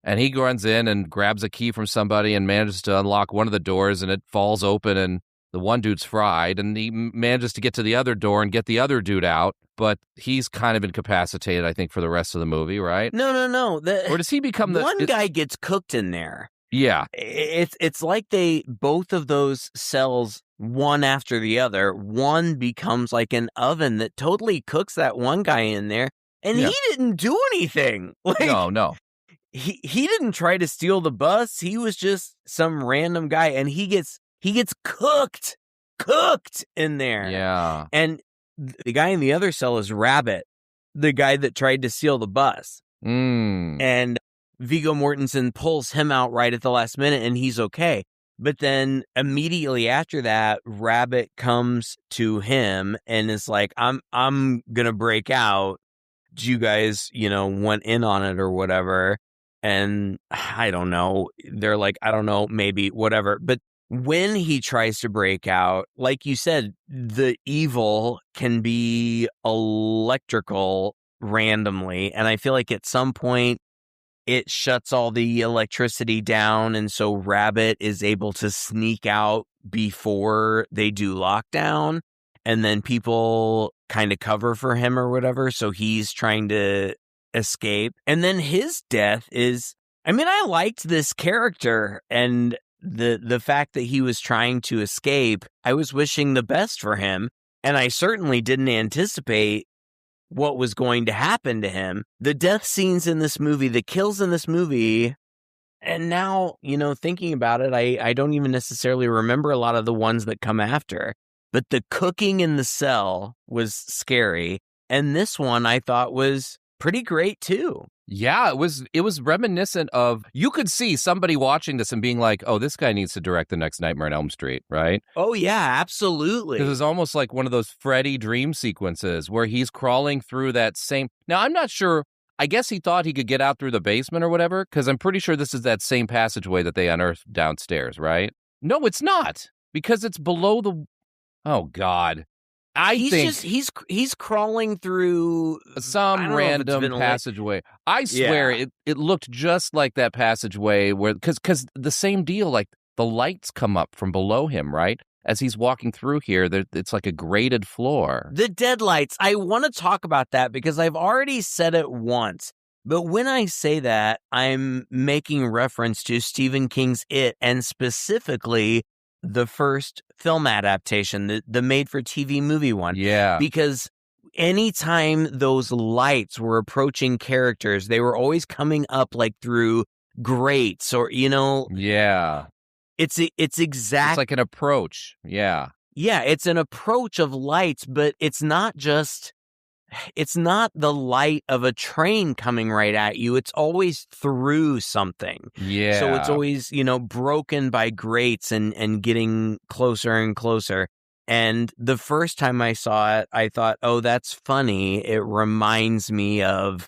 A: And he runs in and grabs a key from somebody and manages to unlock one of the doors and it falls open and the one dude's fried and he manages to get to the other door and get the other dude out. But he's kind of incapacitated, I think, for the rest of the movie, right?
B: No.
A: Or does he become the...
B: One guy gets cooked in there.
A: Yeah.
B: It's like both of those cells, one after the other, one becomes like an oven that totally cooks that one guy in there. And he didn't do anything. Like,
A: No.
B: He didn't try to steal the bus. He was just some random guy, and he gets cooked in there.
A: Yeah.
B: And the guy in the other cell is Rabbit, the guy that tried to steal the bus. And Viggo Mortensen pulls him out right at the last minute, and he's okay. But then immediately after that, Rabbit comes to him and is like, I'm gonna break out. You guys, went in on it or whatever. And I don't know. They're like, I don't know, maybe, whatever. But when he tries to break out, like you said, the evil can be electrical randomly. And I feel like at some point it shuts all the electricity down. And so Rabbit is able to sneak out before they do lockdown. And then people kind of cover for him or whatever. So he's trying to escape. And then his death is, I liked this character and the fact that he was trying to escape. I was wishing the best for him. And I certainly didn't anticipate what was going to happen to him. The death scenes in this movie, the kills in this movie, and now, thinking about it, I don't even necessarily remember a lot of the ones that come after. But the cooking in the cell was scary. And this one I thought was pretty great too.
A: Yeah, it was reminiscent of, you could see somebody watching this and being like, oh, this guy needs to direct the next Nightmare on Elm Street, right?
B: Oh, yeah, absolutely.
A: This is almost like one of those Freddy dream sequences where he's crawling through that same... Now, I'm not sure. I guess he thought he could get out through the basement or whatever, because I'm pretty sure this is that same passageway that they unearthed downstairs, right? No, it's not, because it's below the... Oh, God.
B: He's crawling through
A: some random passageway. I swear it looked just like that passageway where, because the same deal, like the lights come up from below him, right? As he's walking through here, it's like a grated floor.
B: The deadlights. I want to talk about that because I've already said it once. But when I say that, I'm making reference to Stephen King's It, and specifically the first film adaptation, the made-for-TV movie one.
A: Yeah.
B: Because anytime those lights were approaching characters, they were always coming up like through grates or,
A: Yeah.
B: It's exact.
A: It's like an approach. Yeah.
B: Yeah, it's an approach of lights, but it's not the light of a train coming right at you. It's always through something.
A: Yeah.
B: So it's always, broken by grates and getting closer and closer. And the first time I saw it, I thought, oh, that's funny. It reminds me of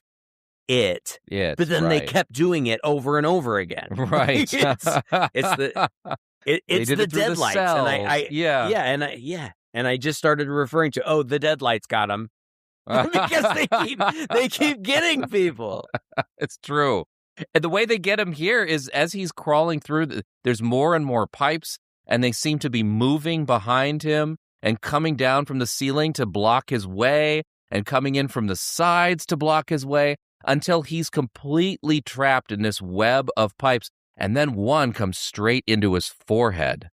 B: It.
A: Yeah.
B: But then they kept doing it over and over again.
A: Right.
B: it's the deadlights. And and I just started referring to, the deadlights got him. Because they keep getting people.
A: It's true. And the way they get him here is as he's crawling through, there's more and more pipes, and they seem to be moving behind him and coming down from the ceiling to block his way and coming in from the sides to block his way until he's completely trapped in this web of pipes. And then one comes straight into his forehead.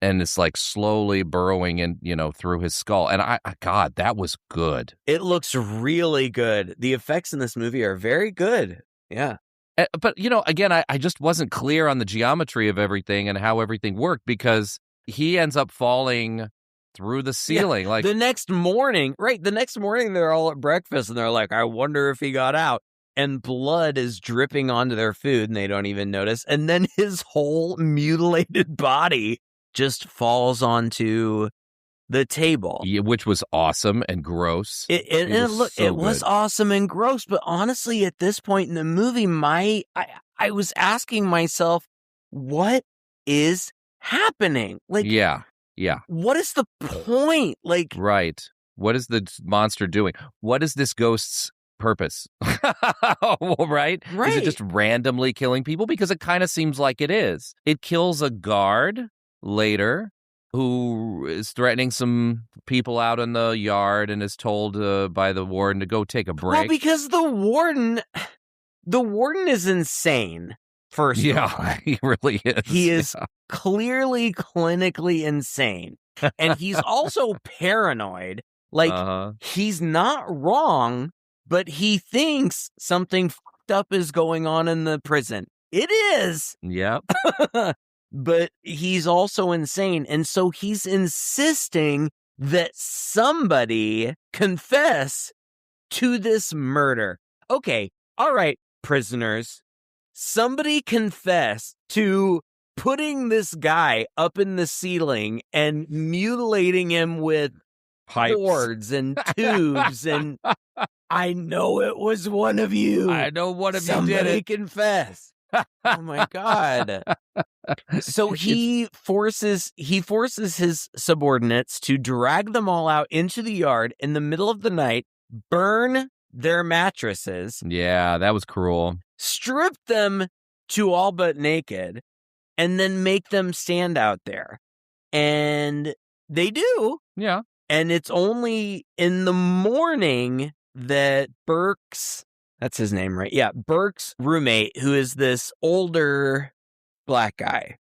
A: And it's like slowly burrowing in, through his skull. And God, that was good.
B: It looks really good. The effects in this movie are very good. Yeah.
A: But, again, I just wasn't clear on the geometry of everything and how everything worked because he ends up falling through the ceiling. Like
B: the next morning, they're all at breakfast and they're like, I wonder if he got out. and blood is dripping onto their food and they don't even notice. And then his whole mutilated body just falls onto the table.
A: Yeah, which was awesome and gross.
B: It was awesome and gross, but honestly, at this point in the movie, I was asking myself, what is happening? Like,
A: yeah.
B: What is the point? Like,
A: right. What is the monster doing? What is this ghost's purpose? Right? Is it just randomly killing people? Because it kind of seems like it is. It kills a guard later who is threatening some people out in the yard and is told by the warden to go take a break.
B: Well, because the warden is insane. First of all,
A: he really is.
B: He is clearly clinically insane. And he's also paranoid. Like, he's not wrong, but he thinks something fucked up is going on in the prison. It is.
A: Yep.
B: But he's also insane. And so he's insisting that somebody confess to this murder. Okay. All right, prisoners. Somebody confess to putting this guy up in the ceiling and mutilating him with cords and tubes. And I know it was one of you.
A: I know one of you did it.
B: Somebody confess. Oh my God. So he forces his subordinates to drag them all out into the yard in the middle of the night, burn their mattresses.
A: Yeah, that was cruel.
B: Strip them to all but naked, and then make them stand out there. And they do.
A: Yeah.
B: And it's only in the morning that Burke's, that's his name, right? Yeah, Burke's roommate, who is this older black guy,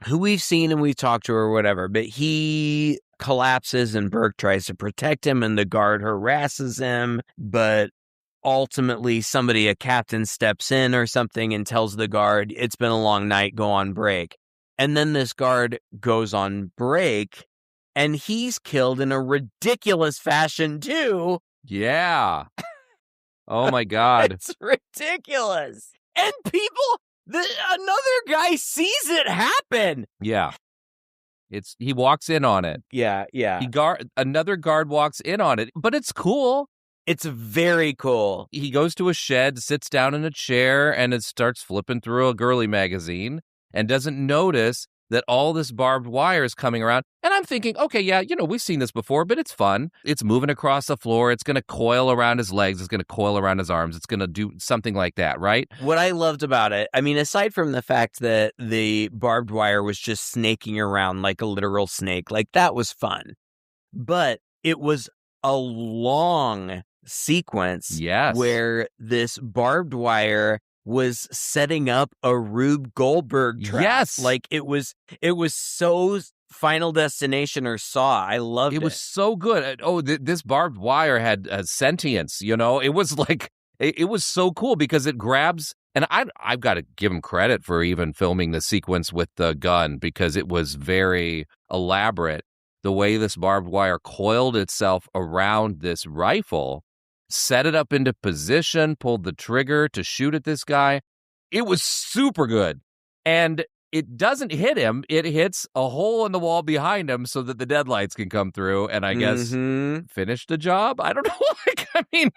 B: who we've seen and we've talked to or whatever, but he collapses and Burke tries to protect him and the guard harasses him, but ultimately a captain steps in or something and tells the guard, it's been a long night, go on break. And then this guard goes on break and he's killed in a ridiculous fashion too.
A: Yeah. Oh my God.
B: It's ridiculous. And another guy sees it happen.
A: Yeah. He walks in on it.
B: Yeah.
A: Another guard walks in on it, but it's cool.
B: It's very cool.
A: He goes to a shed, sits down in a chair, and it starts flipping through a girly magazine and doesn't notice that all this barbed wire is coming around. And I'm thinking, okay, yeah, we've seen this before, but it's fun. It's moving across the floor. It's going to coil around his legs. It's going to coil around his arms. It's going to do something like that, right?
B: What I loved about it, I mean, aside from the fact that the barbed wire was just snaking around like a literal snake, like that was fun. But it was a long sequence where this barbed wire was setting up a Rube Goldberg trap.
A: Yes.
B: Like it was so Final Destination or Saw. I loved it.
A: It was so good. Oh, this barbed wire had sentience, It was like, it was so cool because it grabs, and I've got to give him credit for even filming the sequence with the gun because it was very elaborate. The way this barbed wire coiled itself around this rifle, set it up into position, pulled the trigger to shoot at this guy. It was super good. And it doesn't hit him. It hits a hole in the wall behind him so that the deadlights can come through and I guess finish the job. I don't know.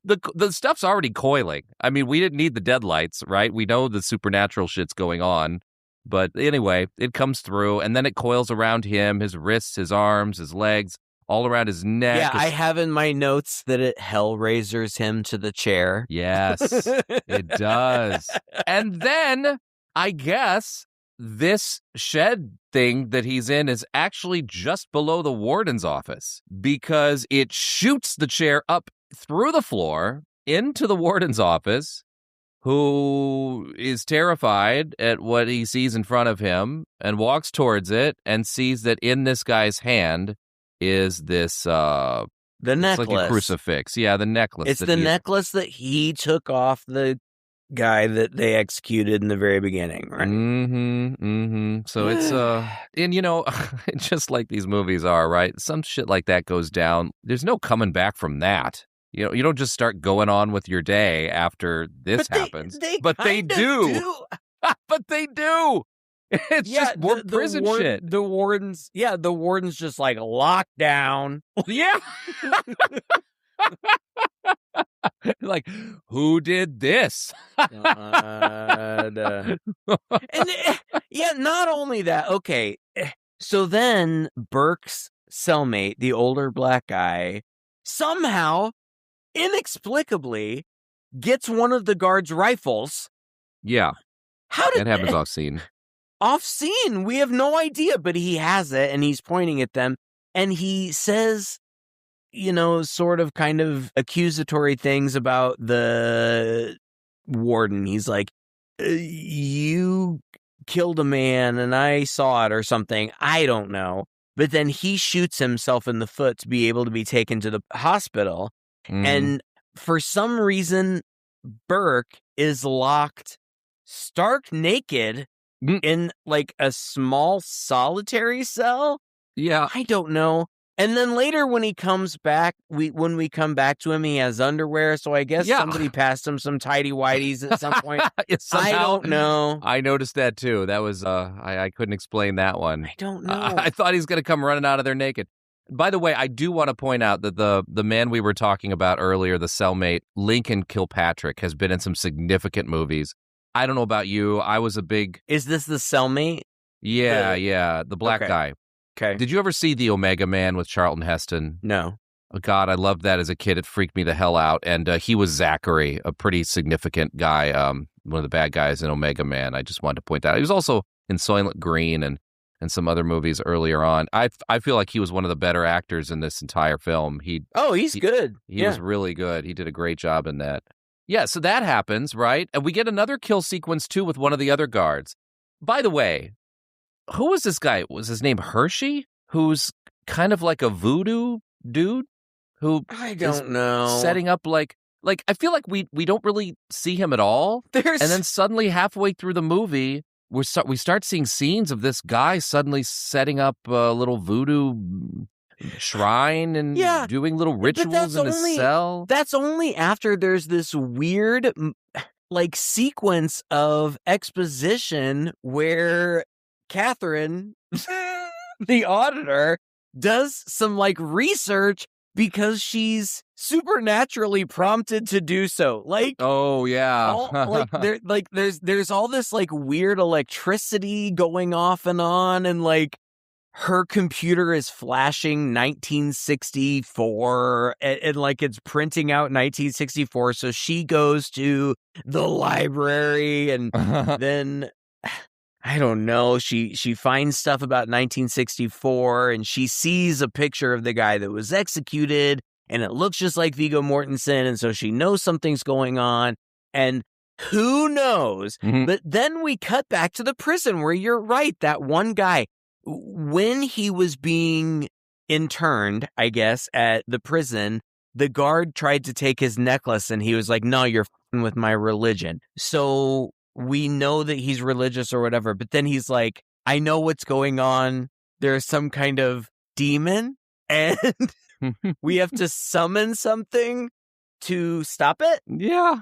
A: The stuff's already coiling. I mean, we didn't need the deadlights, right? We know the supernatural shit's going on. But anyway, it comes through and then it coils around him, his wrists, his arms, his legs, all around his neck.
B: Yeah, I have in my notes that it hellraisers him to the chair.
A: Yes, it does. And then I guess this shed thing that he's in is actually just below the warden's office because it shoots the chair up through the floor into the warden's office, who is terrified at what he sees in front of him and walks towards it and sees that in this guy's hand is this
B: the necklace.
A: It's like a crucifix. Yeah, the necklace.
B: It's the necklace that he took off the guy that they executed in the very beginning, right?
A: So it's and just like these movies are, right? Some shit like that goes down. There's no coming back from that. You don't just start going on with your day after this happens. But they do. But they do. It's just more prison shit.
B: The warden's just like locked down.
A: Yeah. Like, who did this?
B: And not only that. Okay, so then Burke's cellmate, the older black guy, somehow, inexplicably, gets one of the guards' rifles.
A: Yeah.
B: How did
A: that happens off scene?
B: Off scene, we have no idea, but he has it and he's pointing at them and he says, sort of kind of accusatory things about the warden. He's like, you killed a man and I saw it or something. I don't know. But then he shoots himself in the foot to be able to be taken to the hospital. And for some reason, Burke is locked stark naked in like a small solitary cell.
A: Yeah.
B: I don't know. And then later when he comes back, when we come back to him, he has underwear. So I guess somebody passed him some tighty-whities at some point. I don't know.
A: I noticed that too. That was, I couldn't explain that one.
B: I don't know.
A: I thought he's going to come running out of there naked. By the way, I do want to point out that the man we were talking about earlier, the cellmate, Lincoln Kilpatrick, has been in some significant movies. I don't know about you. I was a big...
B: Is this the cellmate?
A: Yeah, the black guy.
B: Okay.
A: Did you ever see The Omega Man with Charlton Heston?
B: No.
A: Oh, God, I loved that as a kid. It freaked me the hell out. And he was Zachary, a pretty significant guy, one of the bad guys in Omega Man. I just wanted to point out. He was also in Soylent Green and some other movies earlier on. I feel like he was one of the better actors in this entire film. He's
B: good.
A: He was really good. He did a great job in that. Yeah, so that happens, right? And we get another kill sequence, too, with one of the other guards. By the way, who was this guy? Was his name Hershey? Who's kind of like a voodoo dude? Who
B: I don't know.
A: Setting up like I feel like we don't really see him at all. And then suddenly halfway through the movie, we start seeing scenes of this guy suddenly setting up a little voodoo shrine and doing little rituals in his cell.
B: That's only after there's this weird like sequence of exposition where Catherine, the auditor, does some like research because she's supernaturally prompted to do so. Like,
A: oh yeah,
B: there's all this like weird electricity going off and on, and like her computer is flashing 1964 and like it's printing out 1964. So she goes to the library and then I don't know. She finds stuff about 1964 and she sees a picture of the guy that was executed and it looks just like Viggo Mortensen. And so she knows something's going on and who knows? But then we cut back to the prison where you're right. That one guy, when he was being interned, I guess, at the prison, the guard tried to take his necklace and he was like, no, you're f***ing with my religion. So we know that he's religious or whatever, but then he's like, I know what's going on. There's some kind of demon and we have to summon something to stop it.
A: Yeah.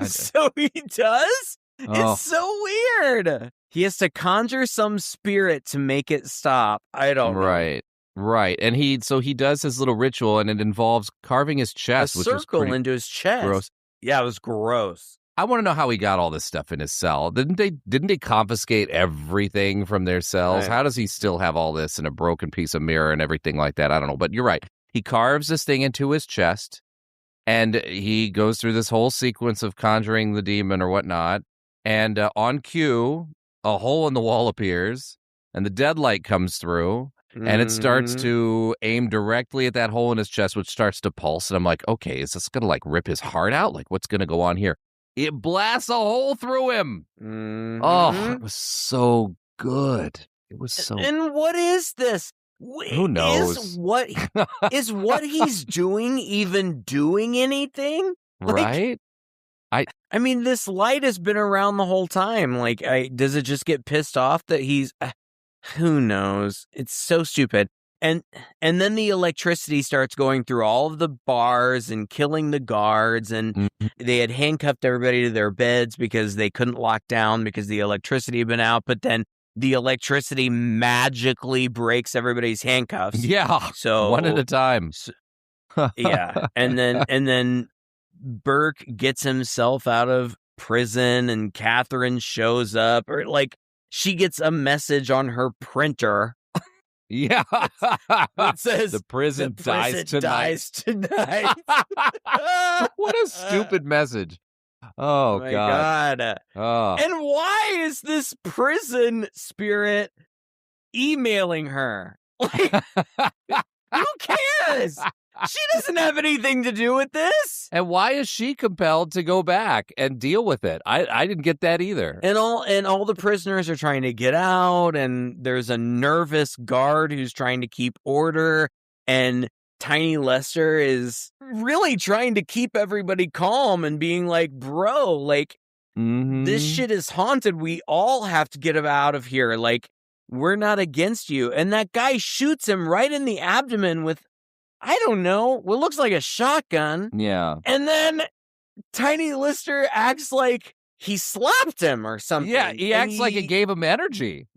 B: So he does? Oh. It's so weird. He has to conjure some spirit to make it stop. I don't know.
A: Right. And he does his little ritual and it involves carving his chest.
B: A circle into his chest.
A: Gross.
B: Yeah, it was gross.
A: I want to know how he got all this stuff in his cell. Didn't they confiscate everything from their cells? Right. How does he still have all this in a broken piece of mirror and everything like that? I don't know. But you're right. He carves this thing into his chest and he goes through this whole sequence of conjuring the demon or whatnot. And on cue, a hole in the wall appears and the deadlight comes through and it starts to aim directly at that hole in his chest, which starts to pulse. And I'm like, okay, is this going to like rip his heart out? Like what's going to go on here? It blasts a hole through him. Oh, it was so good. It was so.
B: And what is this?
A: Who knows?
B: Is what he's doing even doing anything?
A: Right?
B: I mean, this light has been around the whole time. Like, does it just get pissed off that he's? Who knows? It's so stupid. And then the electricity starts going through all of the bars and killing the guards. And they had handcuffed everybody to their beds because they couldn't lock down because the electricity had been out. But then the electricity magically breaks everybody's handcuffs.
A: Yeah.
B: So
A: one at a time.
B: Yeah. And then Burke gets himself out of prison and Catherine shows up, or like she gets a message on her printer.
A: Yeah.
B: It says
A: the prison dies tonight. What a stupid message. Oh,
B: my
A: God.
B: Oh. And why is this prison spirit emailing her? Like, who cares? She doesn't have anything to do with this.
A: And why is she compelled to go back and deal with it? I didn't get that either.
B: And all the prisoners are trying to get out, and there's a nervous guard who's trying to keep order, and Tiny Lester is really trying to keep everybody calm and being like, bro, like, this shit is haunted. We all have to get him out of here. Like, we're not against you. And that guy shoots him right in the abdomen with, I don't know, what looks like a shotgun.
A: Yeah.
B: And then Tiny Lister acts like he slapped him or something.
A: Yeah, he acts like it gave him energy.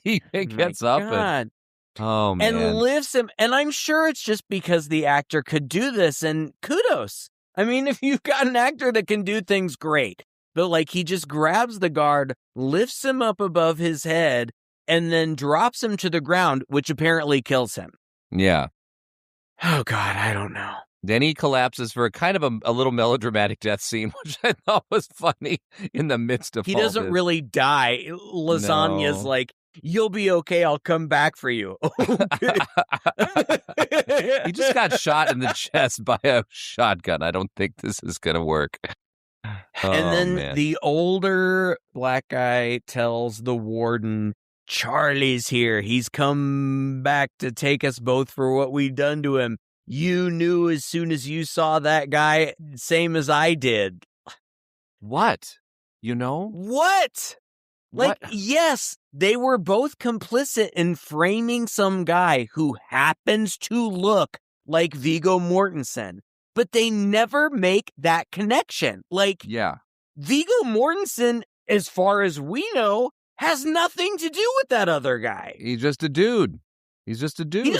A: He gets up and... Oh, man.
B: And lifts him. And I'm sure it's just because the actor could do this, and kudos. I mean, if you've got an actor that can do things, great. But, like, he just grabs the guard, lifts him up above his head, and then drops him to the ground, which apparently kills him.
A: Yeah.
B: Oh, God, I don't know.
A: Then he collapses for a kind of a little melodramatic death scene, which I thought was funny in the midst of
B: He doesn't really die. Lasagna's like, you'll be okay. I'll come back for you. Okay.
A: He just got shot in the chest by a shotgun. I don't think this is going to work.
B: And then the older black guy tells the warden, Charlie's here. He's come back to take us both for what we done to him. You knew as soon as you saw that guy, same as I did.
A: What? You know?
B: What? Like, yes, they were both complicit in framing some guy who happens to look like Viggo Mortensen, but they never make that connection. Like,
A: yeah,
B: Viggo Mortensen, as far as we know, has nothing to do with that other guy.
A: He's just a dude. He just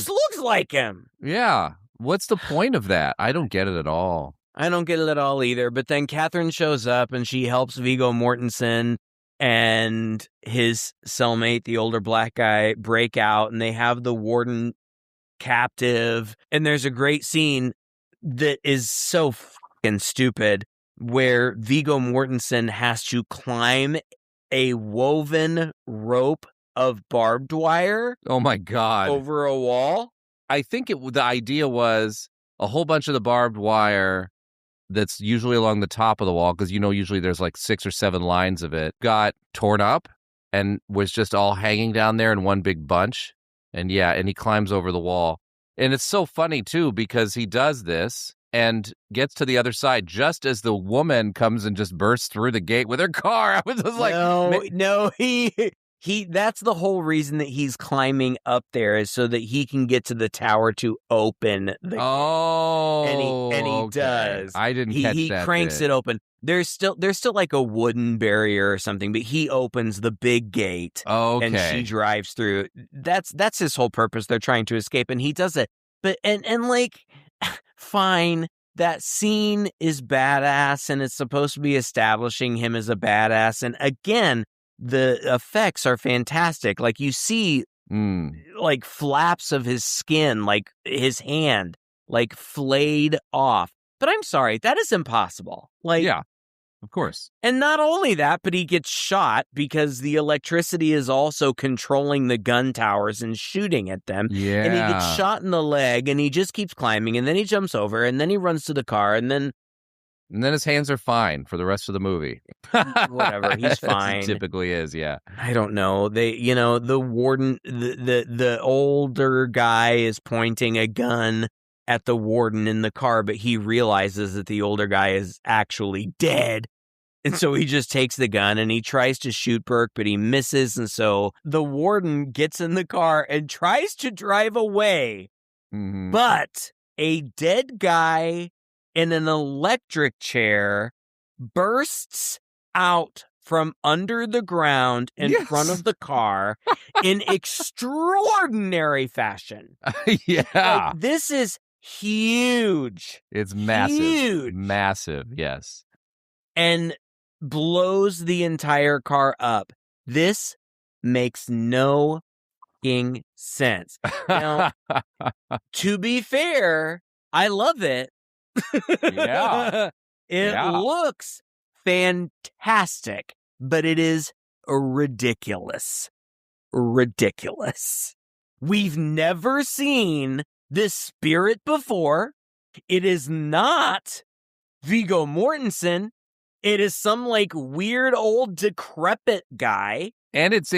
B: looks like him.
A: Yeah. What's the point of that? I don't get it at all.
B: I don't get it at all either. But then Catherine shows up and she helps Viggo Mortensen and his cellmate, the older black guy, break out, and they have the warden captive. And there's a great scene that is so fucking stupid where Viggo Mortensen has to climb a woven rope of barbed wire.
A: Oh my God.
B: Over a wall.
A: I think the idea was a whole bunch of the barbed wire that's usually along the top of the wall, because, you know, usually there's like 6 or 7 lines of it, got torn up and was just all hanging down there in one big bunch. And yeah, and he climbs over the wall. And it's so funny, too, because he does this and gets to the other side just as the woman comes and just bursts through the gate with her car. I was just like,
B: no, he that's the whole reason that he's climbing up there, is so that he can get to the tower to open the gate. And he does.
A: I didn't catch that.
B: He cranks it open. There's still like a wooden barrier or something, but he opens the big gate. And she drives through. That's his whole purpose. They're trying to escape, and he does it. But and like, fine. That scene is badass, and it's supposed to be establishing him as a badass. And again, the effects are fantastic. Like, you see like flaps of his skin, like his hand, like flayed off. But I'm sorry, that is impossible. Like,
A: yeah, of course.
B: And not only that, but he gets shot because the electricity is also controlling the gun towers and shooting at them.
A: Yeah.
B: And he gets shot in the leg, and he just keeps climbing, and then he jumps over, and then he runs to the car, and then
A: his hands are fine for the rest of the movie.
B: Whatever, he's fine.
A: He typically is, yeah.
B: I don't know. They, you know, the warden, the older guy is pointing a gun at the warden in the car, but he realizes that the older guy is actually dead. And so he just takes the gun and he tries to shoot Burke, but he misses. And so the warden gets in the car and tries to drive away.
A: Mm-hmm.
B: But a dead guy in an electric chair bursts out from under the ground in front of the car in extraordinary fashion.
A: Yeah.
B: Like, this is huge.
A: It's massive.
B: Huge.
A: Massive, yes.
B: And blows the entire car up. This makes no fucking sense. Now, to be fair, I love it.
A: Yeah.
B: It looks fantastic, but it is ridiculous. Ridiculous. We've never seen this spirit before. It is not Viggo Mortensen. It is some like weird old decrepit guy.
A: And it's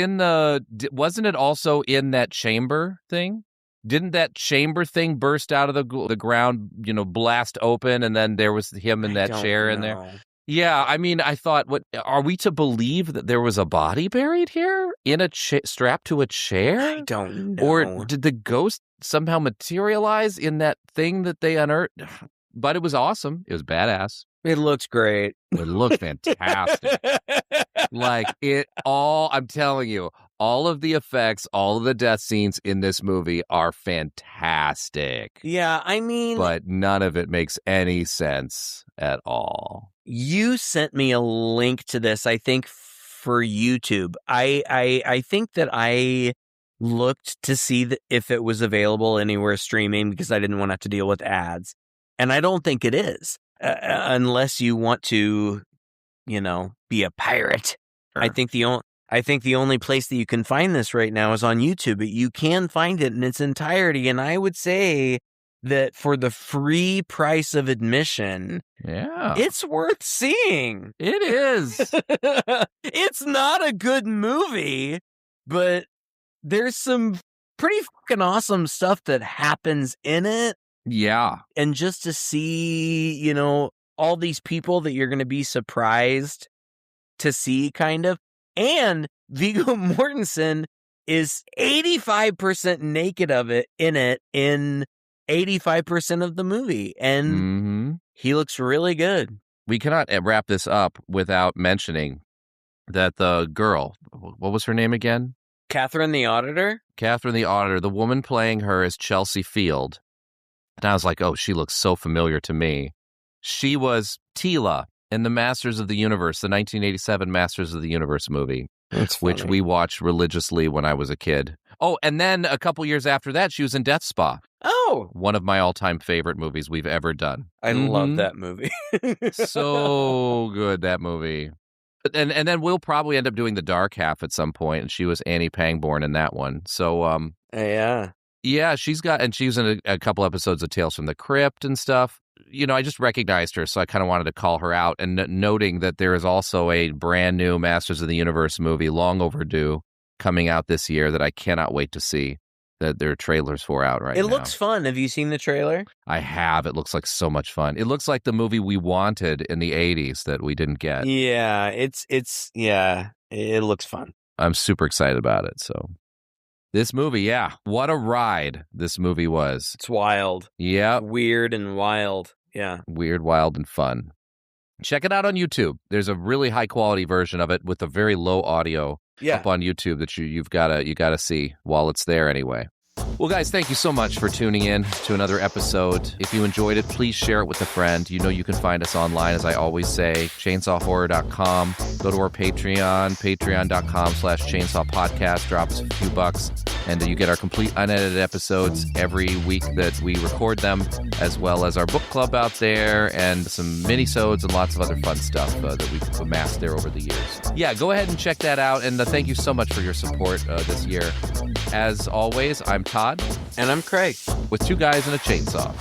A: wasn't it also in that chamber thing? Didn't that chamber thing burst out of the ground, blast open, and then there was him in that chair in there? Yeah, I mean, I thought, what are we to believe that there was a body buried here in a strapped to a chair?
B: I don't know.
A: Or did the ghost somehow materialize in that thing that they unearthed? But it was awesome. It was badass.
B: It looks great.
A: It looked fantastic. I'm telling you, all of the effects, all of the death scenes in this movie are fantastic.
B: Yeah, I mean...
A: But none of it makes any sense at all.
B: You sent me a link to this, I think, for YouTube. I think that I looked to see if it was available anywhere streaming because I didn't want to have to deal with ads. And I don't think it is, unless you want to, be a pirate. Sure. I think the only place that you can find this right now is on YouTube, but you can find it in its entirety. And I would say that for the free price of admission, it's worth seeing.
A: It is.
B: It's not a good movie, but there's some pretty fucking awesome stuff that happens in it.
A: Yeah.
B: And just to see, all these people that you're going to be surprised to see, kind of. And Viggo Mortensen is 85% naked in 85% of the movie. And he looks really good.
A: We cannot wrap this up without mentioning that the girl, what was her name again?
B: Catherine the Auditor?
A: Catherine the Auditor. The woman playing her is Chelsea Field. And I was like, oh, she looks so familiar to me. She was Tila in the Masters of the Universe, the 1987 Masters of the Universe movie, which we watched religiously when I was a kid. Oh, and then a couple years after that, she was in Death Spa.
B: Oh.
A: One of my all-time favorite movies we've ever done.
B: I love that movie.
A: So good, that movie. And then we'll probably end up doing The Dark Half at some point, and she was Annie Pangborn in that one. So,
B: yeah.
A: Yeah, she was in a couple episodes of Tales from the Crypt and stuff. I just recognized her, so I kind of wanted to call her out. And noting that there is also a brand new Masters of the Universe movie, long overdue, coming out this year that I cannot wait to see. That there are trailers for out right now.
B: It looks fun. Have you seen the trailer?
A: I have. It looks like so much fun. It looks like the movie we wanted in the 80s that we didn't get.
B: Yeah, it looks fun.
A: I'm super excited about it, so... This movie, yeah. What a ride this movie was.
B: It's wild.
A: Yeah.
B: Weird and wild. Yeah.
A: Weird, wild, and fun. Check it out on YouTube. There's a really high-quality version of it with a very low audio up on YouTube that you gotta see while it's there anyway. Well, guys, thank you so much for tuning in to another episode. If you enjoyed it, please share it with a friend. You can find us online, as I always say, chainsawhorror.com. Go to our Patreon, patreon.com/chainsawpodcast. Drop us a few bucks, and you get our complete unedited episodes every week that we record them, as well as our book club out there, and some mini-sodes and lots of other fun stuff that we've amassed there over the years. Yeah, go ahead and check that out, and thank you so much for your support this year. As always, I'm Todd.
B: And I'm Craig.
A: With two guys and a chainsaw.